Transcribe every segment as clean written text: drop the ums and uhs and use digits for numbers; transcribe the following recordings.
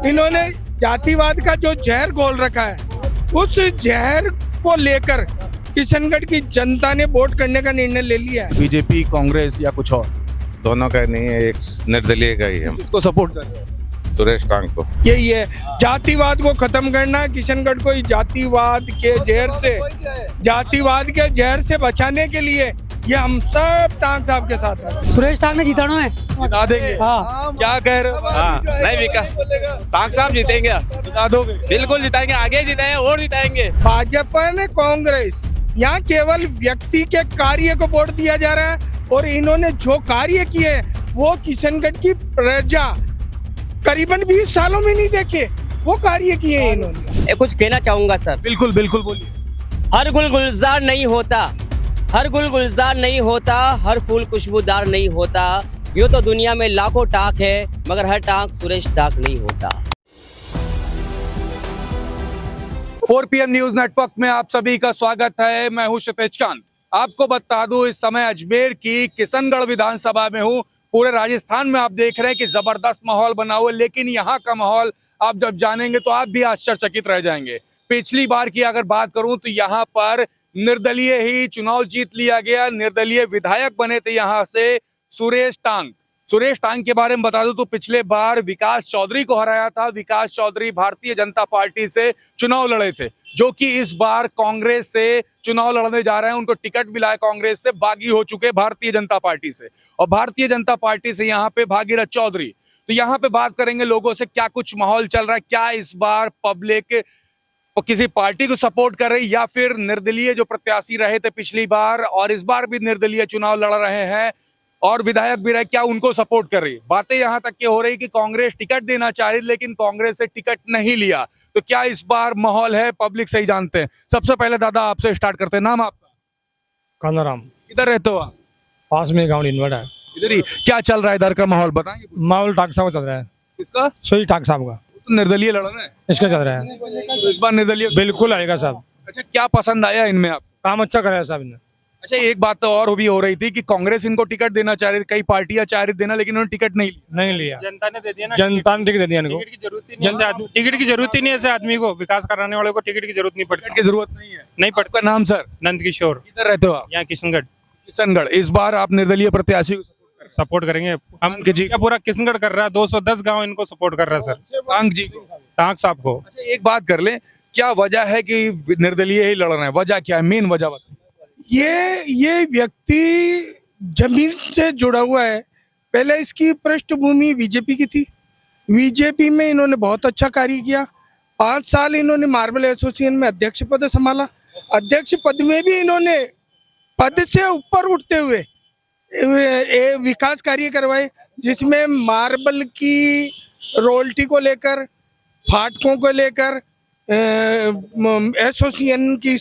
इन्होंने जातिवाद का जो जहर घोल रखा है, उस जहर को लेकर किशनगढ़ की जनता ने वोट करने का निर्णय ले लिया है। बीजेपी, कांग्रेस या कुछ और? दोनों का नहीं है, एक निर्दलीय का ही है। इसको सपोर्ट कर रहे हैं? सुरेश टांग को। यही है, जातिवाद को खत्म करना है। किशनगढ़ को जातिवाद के जहर से बचाने के लिए ये हम सब टांग साहब के साथ हैं। सुरेश टांग ने जिताना है। जिता देंगे? हाँ। क्या कह रहे हो? हाँ, नहीं विकास टांग साहब जीतेंगे, जिता दोगे? बिल्कुल जिताएंगे, आगे जिताएंगे और जिताएंगे। भाजपा ने कांग्रेस, यहाँ केवल व्यक्ति के कार्य को वोट दिया जा रहा है और इन्होंने जो कार्य किए वो किशनगढ़ की प्रजा करीबन 20 सालों में नहीं देखे, वो कार्य किए हैं इन्होंने। कुछ कहना चाहूंगा सर। बिल्कुल बिल्कुल बोलिए। हर गुल गुलजार नहीं होता, हर गुल गुलजार नहीं होता, हर फूल खुशबूदार नहीं होता। यूँ तो दुनिया में लाखों टाक है, मगर हर टाक सुरेश टाक नहीं होता। 4 PM न्यूज नेटवर्क में आप सभी का स्वागत है। मैं हूं क्षितिज कांत। आपको बता दूं, इस समय अजमेर की किशनगढ़ विधानसभा में हूं। पूरे राजस्थान में आप देख रहे हैं कि जबरदस्त माहौल बना हुआ है, लेकिन यहाँ का माहौल आप जब जानेंगे तो आप भी आश्चर्यचकित रह जाएंगे। पिछली बार की अगर बात करूं तो यहाँ पर निर्दलीय ही चुनाव जीत लिया गया। निर्दलीय विधायक बने थे यहाँ से सुरेश टांग। सुरेश टांग के बारे में बता दूं तो पिछले बार विकास चौधरी को हराया था। विकास चौधरी भारतीय जनता पार्टी से चुनाव लड़े थे, जो कि इस बार कांग्रेस से चुनाव लड़ने जा रहे हैं। उनको टिकट मिला है कांग्रेस से, बागी हो चुके भारतीय जनता पार्टी से। और भारतीय जनता पार्टी से यहाँ पे भागीरथ चौधरी। तो यहाँ पे बात करेंगे लोगों से, क्या कुछ माहौल चल रहा है, क्या इस बार पब्लिक किसी पार्टी को सपोर्ट कर रही या फिर निर्दलीय जो प्रत्याशी रहे थे पिछली बार और इस बार भी निर्दलीय चुनाव लड़ रहे हैं और विधायक भी रहे, क्या उनको सपोर्ट कर रही है। बातें यहाँ तक की हो रही कि कांग्रेस टिकट देना चाह रही लेकिन कांग्रेस से टिकट नहीं लिया। तो क्या इस बार माहौल है, पब्लिक सही जानते हैं। सबसे पहले दादा आपसे स्टार्ट करते हैं, नाम आपका? कानाराम। किधर रहते हो आप? पास में गाँव लिनवाड़ा है। इधर ही। क्या चल रहा है इधर का माहौल बताएंगे? माहौल टांग साहब का चल रहा है। किसका? सुरेश टांग साहब का। तो निर्दलीय लड़ रहे हैं, इसका चल रहा है। तो इस बार निर्दलीय बिल्कुल आएगा साहब। अच्छा, क्या पसंद आया इनमें आप? काम अच्छा कराया साहब ने। अच्छा, एक बात तो और भी हो रही थी कि कांग्रेस इनको टिकट देना चाह रही थी, कई पार्टियां चाह रही देना, लेकिन उन्होंने टिकट नहीं लिया। जनता ने दे दिया ना, जनता ने टिकट दे दिया इनको। टिकट की जरूरत ही नहीं है। टिकट की जरूरत ही नहीं है ऐसे आदमी को, विकास कराने वाले को टिकट की जरूरत नहीं पड़ती। टिकट की जरूरत नहीं है। नहीं पड़ता। आपका नाम सर? नंद किशोर। किधर रहते हो आप? यहाँ किशनगढ़। किशनगढ़। इस बार आप निर्दलीय प्रत्याशी को सपोर्ट करेंगे हम जी का, पूरा किशनगढ़ कर रहा है। 210 गांव इनको सपोर्ट कर रहा है सर। टांग जी को? टांग साहब को। अच्छा, एक बात कर ले, क्या वजह है कि निर्दलीय ही लड़ रहे हैं? वजह क्या है, मेन वजह बता। ये व्यक्ति जमीन से जुड़ा हुआ है। पहले इसकी पृष्ठभूमि बीजेपी की थी। बीजेपी में इन्होंने बहुत अच्छा कार्य किया। 5 साल इन्होंने मार्बल एसोसिएशन में अध्यक्ष पद संभाला। अध्यक्ष पद में भी इन्होंने पद से ऊपर उठते हुए विकास कार्य करवाए, जिसमें मार्बल की रॉयल्टी को लेकर, फाटकों को लेकर, एसोसिएशन की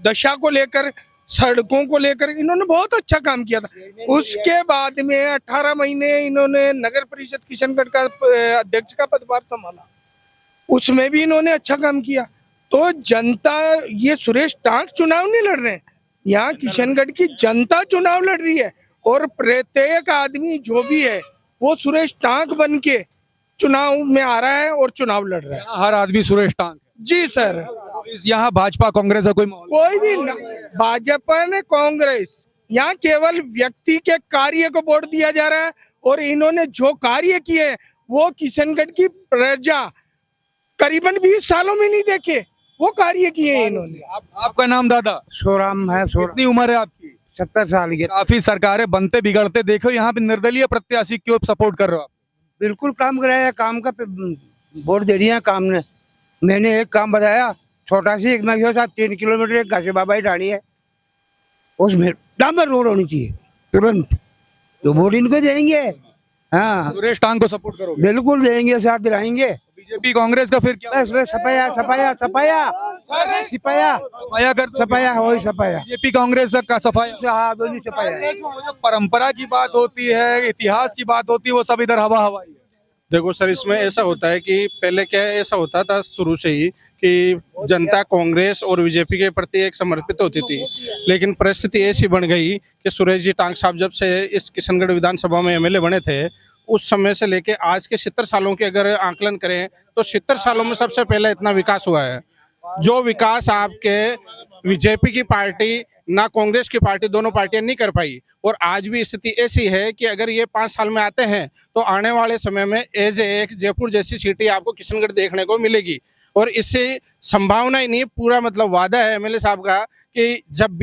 दशा को लेकर, सड़कों को लेकर इन्होंने बहुत अच्छा काम किया था। उसके बाद में 18 महीने इन्होंने नगर परिषद किशनगढ़ का अध्यक्ष का पदभार संभाला, उसमें भी इन्होंने अच्छा काम किया। तो जनता, ये सुरेश टांग चुनाव नहीं लड़ रहे हैं, यहाँ किशनगढ़ की जनता चुनाव लड़ रही है। और प्रत्येक आदमी जो भी है वो सुरेश टांग बन के चुनाव में आ रहा है और चुनाव लड़ रहा है। हर आदमी सुरेश टांग? जी सर। इस यहाँ भाजपा कांग्रेस का कोई माहौल? कोई भी ना, भाजपा ने कांग्रेस, यहाँ केवल व्यक्ति के कार्य को वोट दिया जा रहा है और इन्होंने जो कार्य किए वो किशनगढ़ की प्रजा करीबन 20 सालों में नहीं देखे, वो कार्य किए हैं इन्होंने। आपका नाम दादा? सोराम है। कितनी उम्र है आपकी? 70 साल की। काफी सरकारें बनते बिगड़ते देखो, यहाँ पे निर्दलीय प्रत्याशी क्यों सपोर्ट कर रहे हो आप? बिल्कुल काम कराया, काम का वोट दे दिया काम ने। मैंने एक काम बताया, छोटा सी, एक मैं 3 किलोमीटर एक घासे बाबा ही ढाणी है, उसमें डामर रोड होनी चाहिए तुरंत, तो वोट इनको देंगे। हाँ, सुरेश टांग को सपोर्ट करोगे? बिल्कुल देंगे, साथ दिलाएंगे। बीजेपी कांग्रेस का फिर क्या? बस बस सपाया सपाया सपाया सिपाया सफाया कर दो। सपाया, वही सपाया। बीजेपी कांग्रेस का सफाया? हाँ, दोनों सपाया। जो परंपरा की बात होती है, इतिहास की बात होती है, वो सब इधर हवा हवाई है। देखो सर, इसमें ऐसा होता है कि पहले क्या है, ऐसा होता था शुरू से ही कि जनता कांग्रेस और बीजेपी के प्रति एक समर्पित होती थी, लेकिन परिस्थिति ऐसी बन गई कि सुरेश जी टांग साहब जब से इस किशनगढ़ विधानसभा में एमएलए बने थे, उस समय से लेके आज के 70 सालों के अगर आंकलन करें तो 70 सालों में सबसे पहले इतना विकास हुआ है। जो विकास आपके बीजेपी की पार्टी ना कांग्रेस की पार्टी, दोनों पार्टियां नहीं कर पाई। और आज भी स्थिति ऐसी है कि अगर ये 5 साल में आते हैं तो आने वाले समय में एज एक जयपुर जैसी सिटी आपको किशनगढ़ देखने को मिलेगी। और इससे संभावना ही नहीं, पूरा मतलब वादा है एमएलए साहब का कि जब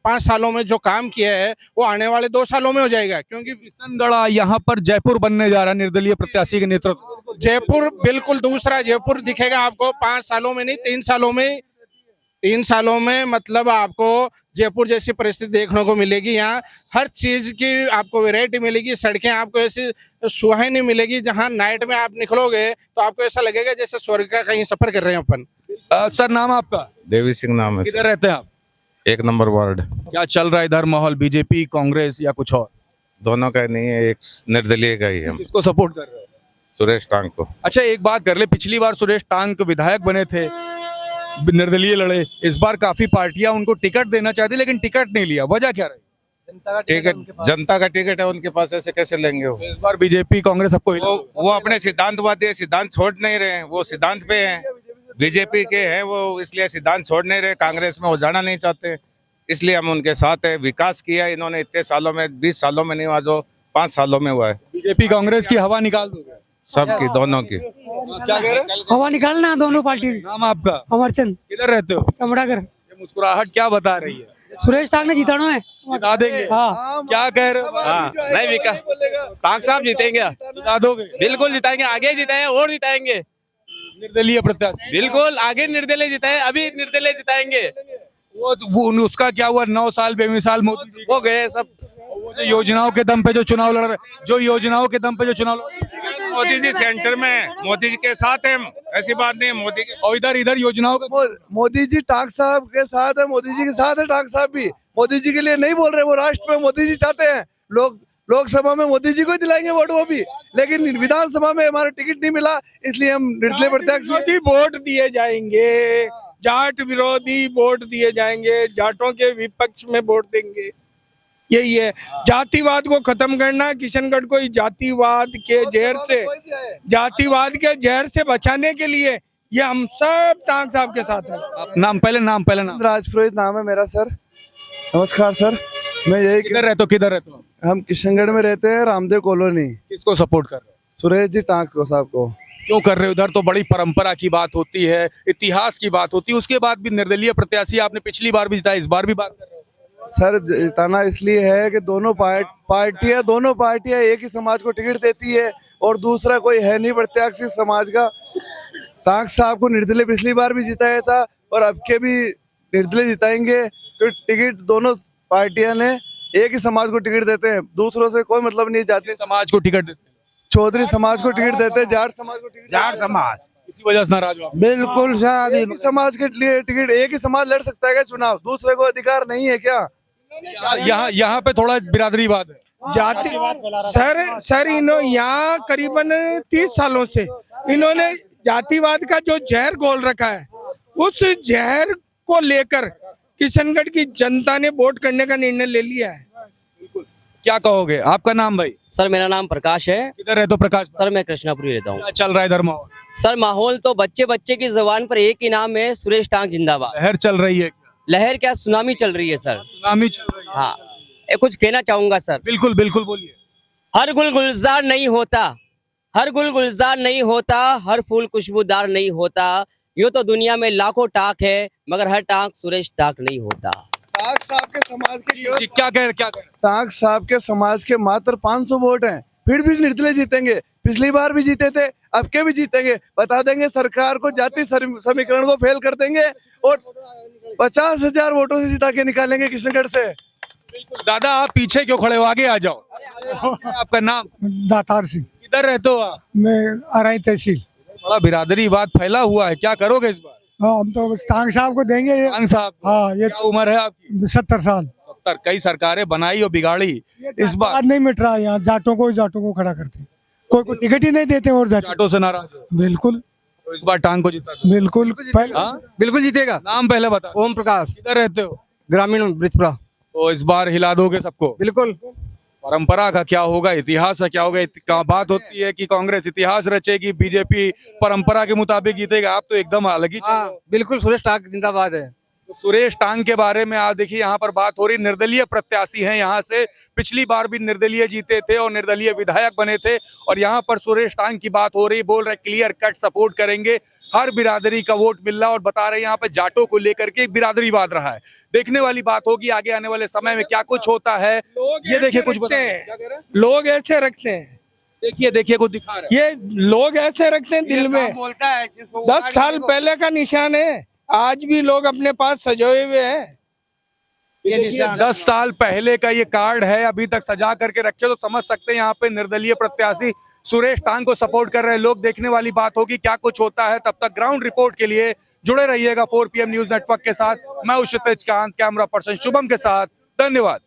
5 सालों में जो काम किया है वो आने वाले 2 सालों में हो जाएगा। क्योंकि किशनगढ़ यहाँ पर जयपुर बनने जा रहा है निर्दलीय प्रत्याशी के नेतृत्व। जयपुर बिल्कुल दूसरा जयपुर दिखेगा आपको 5 सालों में नहीं, 3 सालों में। 3 सालों में मतलब आपको जयपुर जैसी परिस्थिति देखने को मिलेगी। यहाँ हर चीज की आपको वैरायटी मिलेगी। सड़कें आपको ऐसी सुहानी मिलेगी, जहाँ नाइट में आप निकलोगे तो आपको ऐसा लगेगा जैसे स्वर्ग का कहीं सफर कर रहे हैं अपन। सर नाम आपका? देवी सिंह नाम है किधर रहते हैं आप? 1 नंबर वार्ड। क्या चल रहा है इधर माहौल, बीजेपी कांग्रेस या कुछ और? दोनों का नहीं है, एक निर्दलीय का ही है। हम किसको सपोर्ट कर रहे हैं? सुरेश टांग को। अच्छा एक बात कर ले, पिछली बार सुरेश टांग विधायक बने थे, निर्दलीय लड़े। इस बार काफी पार्टियां उनको टिकट देना चाहती लेकिन टिकट नहीं लिया, वजह क्या रही? टिकट जनता का टिकट है उनके पास, ऐसे कैसे लेंगे वो? इस बार बीजेपी कांग्रेस सबको वो अपने सिद्धांतवादी है, सिद्धांत छोड़ नहीं रहे हैं। वो सिद्धांत पे हैं, बीजेपी के हैं वो, इसलिए सिद्धांत छोड़ नहीं रहे। कांग्रेस में वो जाना नहीं चाहते, इसलिए हम उनके साथ है। विकास किया इन्होंने इतने सालों में, 20 सालों में नहीं हुआ जो 5 सालों में हुआ है। बीजेपी कांग्रेस की हवा निकाल दोगे? सबकी, दोनों की। क्या कह रहे? हवा निकालना दोनों पार्टी। नाम आपका? अमरचंद, किधर रहते हो? चमड़ागर। ये मुस्कुराहट क्या बता रही है? सुरेश टांग ने जिताना है। बता देंगे? हाँ। क्या कह रहे हो? हाँ, नहीं विकास टांग साहब जीतेंगे, बता दोगे? बिल्कुल जिताएंगे, आगे जिताएंगे और जिताएंगे, निर्दलीय प्रत्याशी बिल्कुल आगे निर्दलीय जिताए, अभी निर्दलीय जिताएंगे। वो उसका क्या हुआ? 9 साल बेमिसाल मोदी जी हो गए सब। वो जो योजनाओं के दम पे जो चुनाव लड़ रहे, जो योजनाओं के दम पे जो चुनाव लड़ मोदी जी सेंटर में, मोदी जी के साथ हैं, ऐसी बात नहीं है। मोदी के और इधर योजनाओं का मोदी जी टांग साहब के साथ है, मोदी जी के साथ है। टांग साहब भी मोदी जी के लिए नहीं बोल रहे, वो राष्ट्र में मोदी जी चाहते हैं। लोकसभा में मोदी जी को ही दिलाएंगे वोट वो भी, लेकिन विधानसभा में हमारा टिकट नहीं मिला, इसलिए हम निर्दलीय प्रत्याशी। विरोधी वोट दिए जाएंगे, जाट विरोधी वोट दिए जाएंगे, जाटों के विपक्ष में वोट देंगे। यही है, जातिवाद को खत्म करना। किशनगढ़ को जातिवाद के जहर से बचाने के लिए ये हम सब टांग साहब के साथ हैं। नाम पहले नाम राजपुरोहित नाम है मेरा सर। नमस्कार सर, मैं यही किधर रहते हो? हम किशनगढ़ में रहते हैं, रामदेव कॉलोनी। किसको सपोर्ट कर रहे हो? सुरेश जी टांग को साहब को। क्यों कर रहे हो? उधर तो बड़ी परंपरा की बात होती है, इतिहास की बात होती है, उसके बाद भी निर्दलीय प्रत्याशी आपने पिछली बार भी जिताया, इस बार भी बात कर रहे हो। सर जिताना इसलिए है कि दोनों पार्टियां एक ही समाज को टिकट देती है और दूसरा कोई है नहीं प्रत्याशी समाज का। टांग साहब को निर्दलीय पिछली बार भी जिताया था और अब के भी निर्दलीय जिताएंगे, तो टिकट दोनों पार्टियां ने एक ही समाज को टिकट देते हैं, दूसरों से कोई मतलब नहीं। जाति समाज को टिकट देते हैं, चौधरी समाज को टिकट देते हैं, जाट समाज को टिकट, जाट समाज इसी वजह से नाराज हो आप। बिल्कुल सर। एक ही समाज के लिए टिकट, एक ही समाज लड़ सकता है क्या चुनाव? दूसरे को अधिकार नहीं है क्या? यहाँ पे थोड़ा बिरादरीवाद है, जाति सर यहाँ करीबन 30 सालों से इन्होंने जातिवाद का जो जहर घोल रखा है, उस जहर को लेकर किशनगढ़ की जनता ने वोट करने का निर्णय ले लिया है। क्या कहोगे? आपका नाम भाई? सर मेरा नाम प्रकाश है। किधर रहते हो प्रकाश? सर मैं कृष्णापुरी रहता हूँ। क्या चल रहा है इधर माहौल? सर माहौल तो बच्चे की जुबान पर एक ही नाम है, सुरेश टांग जिंदाबाद। लहर चल रही है? लहर क्या, सुनामी चल रही है सर। सुनामी चल रही है? हाँ, कुछ कहना चाहूंगा सर। बिल्कुल बिल्कुल बोलिए। हर गुल गुलजार नहीं होता, हर गुल गुलजार नहीं होता, हर फूल खुशबूदार नहीं होता। यूं तो दुनिया में लाखों टाक है, मगर हर टाक सुरेश टाक नहीं होता। टांग साहब के समाज के क्या कह रहे? टांग साहब के समाज के मात्र 500 वोट हैं, फिर भी निर्दलीय जीतेंगे। पिछली बार भी जीते थे, अब के भी जीतेंगे। बता देंगे सरकार को, जाति समीकरण को फेल कर देंगे और 50,000 वोटों से जिता के निकालेंगे किशनगढ़ से। दादा आप पीछे क्यों खड़े हो, आगे आ जाओ। आपका नाम? दातार सिंह। किधर रहते हो आप? मैं अराई तहसील। बड़ा बिरादरीवाद फैला हुआ है, क्या करोगे इस बार? हाँ, हम तो टांग साहब को देंगे। टांग साहब? हाँ, ये क्या उम्र है आपकी? 70 साल। 70। कई सरकारें बनाई और बिगाड़ी, इस बार बात नहीं मिट रहा। यहाँ जाटों को खड़ा करते, कोई को टिकट ही नहीं देते और जाटों से नाराज हो। बिल्कुल। तो इस बार टांग को जीता दो। बिल्कुल बिल्कुल जीतेगा। नाम पहले बता। ओम प्रकाश, किधर रहते हो? ग्रामीण ब्रिजपुरा। तो इस बार हिला दोगे सबको? बिल्कुल। परंपरा का क्या होगा, इतिहास का क्या होगा? बात होती है कि कांग्रेस इतिहास रचेगी, बीजेपी परंपरा के मुताबिक जीतेगा। आप तो एकदम अलग ही चल रहे हो। बिल्कुल सुरेश टाक जिंदाबाद है। तो सुरेश टांग के बारे में आप देखिए, यहाँ पर बात हो रही, निर्दलीय प्रत्याशी हैं यहाँ से, पिछली बार भी निर्दलीय जीते थे और निर्दलीय विधायक बने थे, और यहाँ पर सुरेश टांग की बात हो रही, बोल रहे क्लियर कट सपोर्ट करेंगे, हर बिरादरी का वोट मिल रहा, और बता रहे यहाँ पे जाटों को लेकर के एक बिरादरीवाद रहा है। देखने वाली बात होगी आगे आने वाले समय में क्या कुछ होता है। ये देखिए कुछ रखते बताइए। हैं, लोग ऐसे रखते हैं, देखिए देखिए कुछ दिखा रहे हैं। ये लोग ऐसे रखते हैं दिल में। बोलता है 10 साल पहले का निशान है, आज भी लोग अपने पास सजोए हुए हैं। ये देखिए 10 साल पहले का ये कार्ड है, अभी तक सजा करके रखे, तो समझ सकते हैं यहाँ पे निर्दलीय प्रत्याशी सुरेश टांग को सपोर्ट कर रहे हैं लोग। देखने वाली बात होगी क्या कुछ होता है। तब तक ग्राउंड रिपोर्ट के लिए जुड़े रहिएगा 4 PM न्यूज नेटवर्क के साथ। मैं हूं क्षितिज कांत, कैमरा पर्सन शुभम के साथ। धन्यवाद।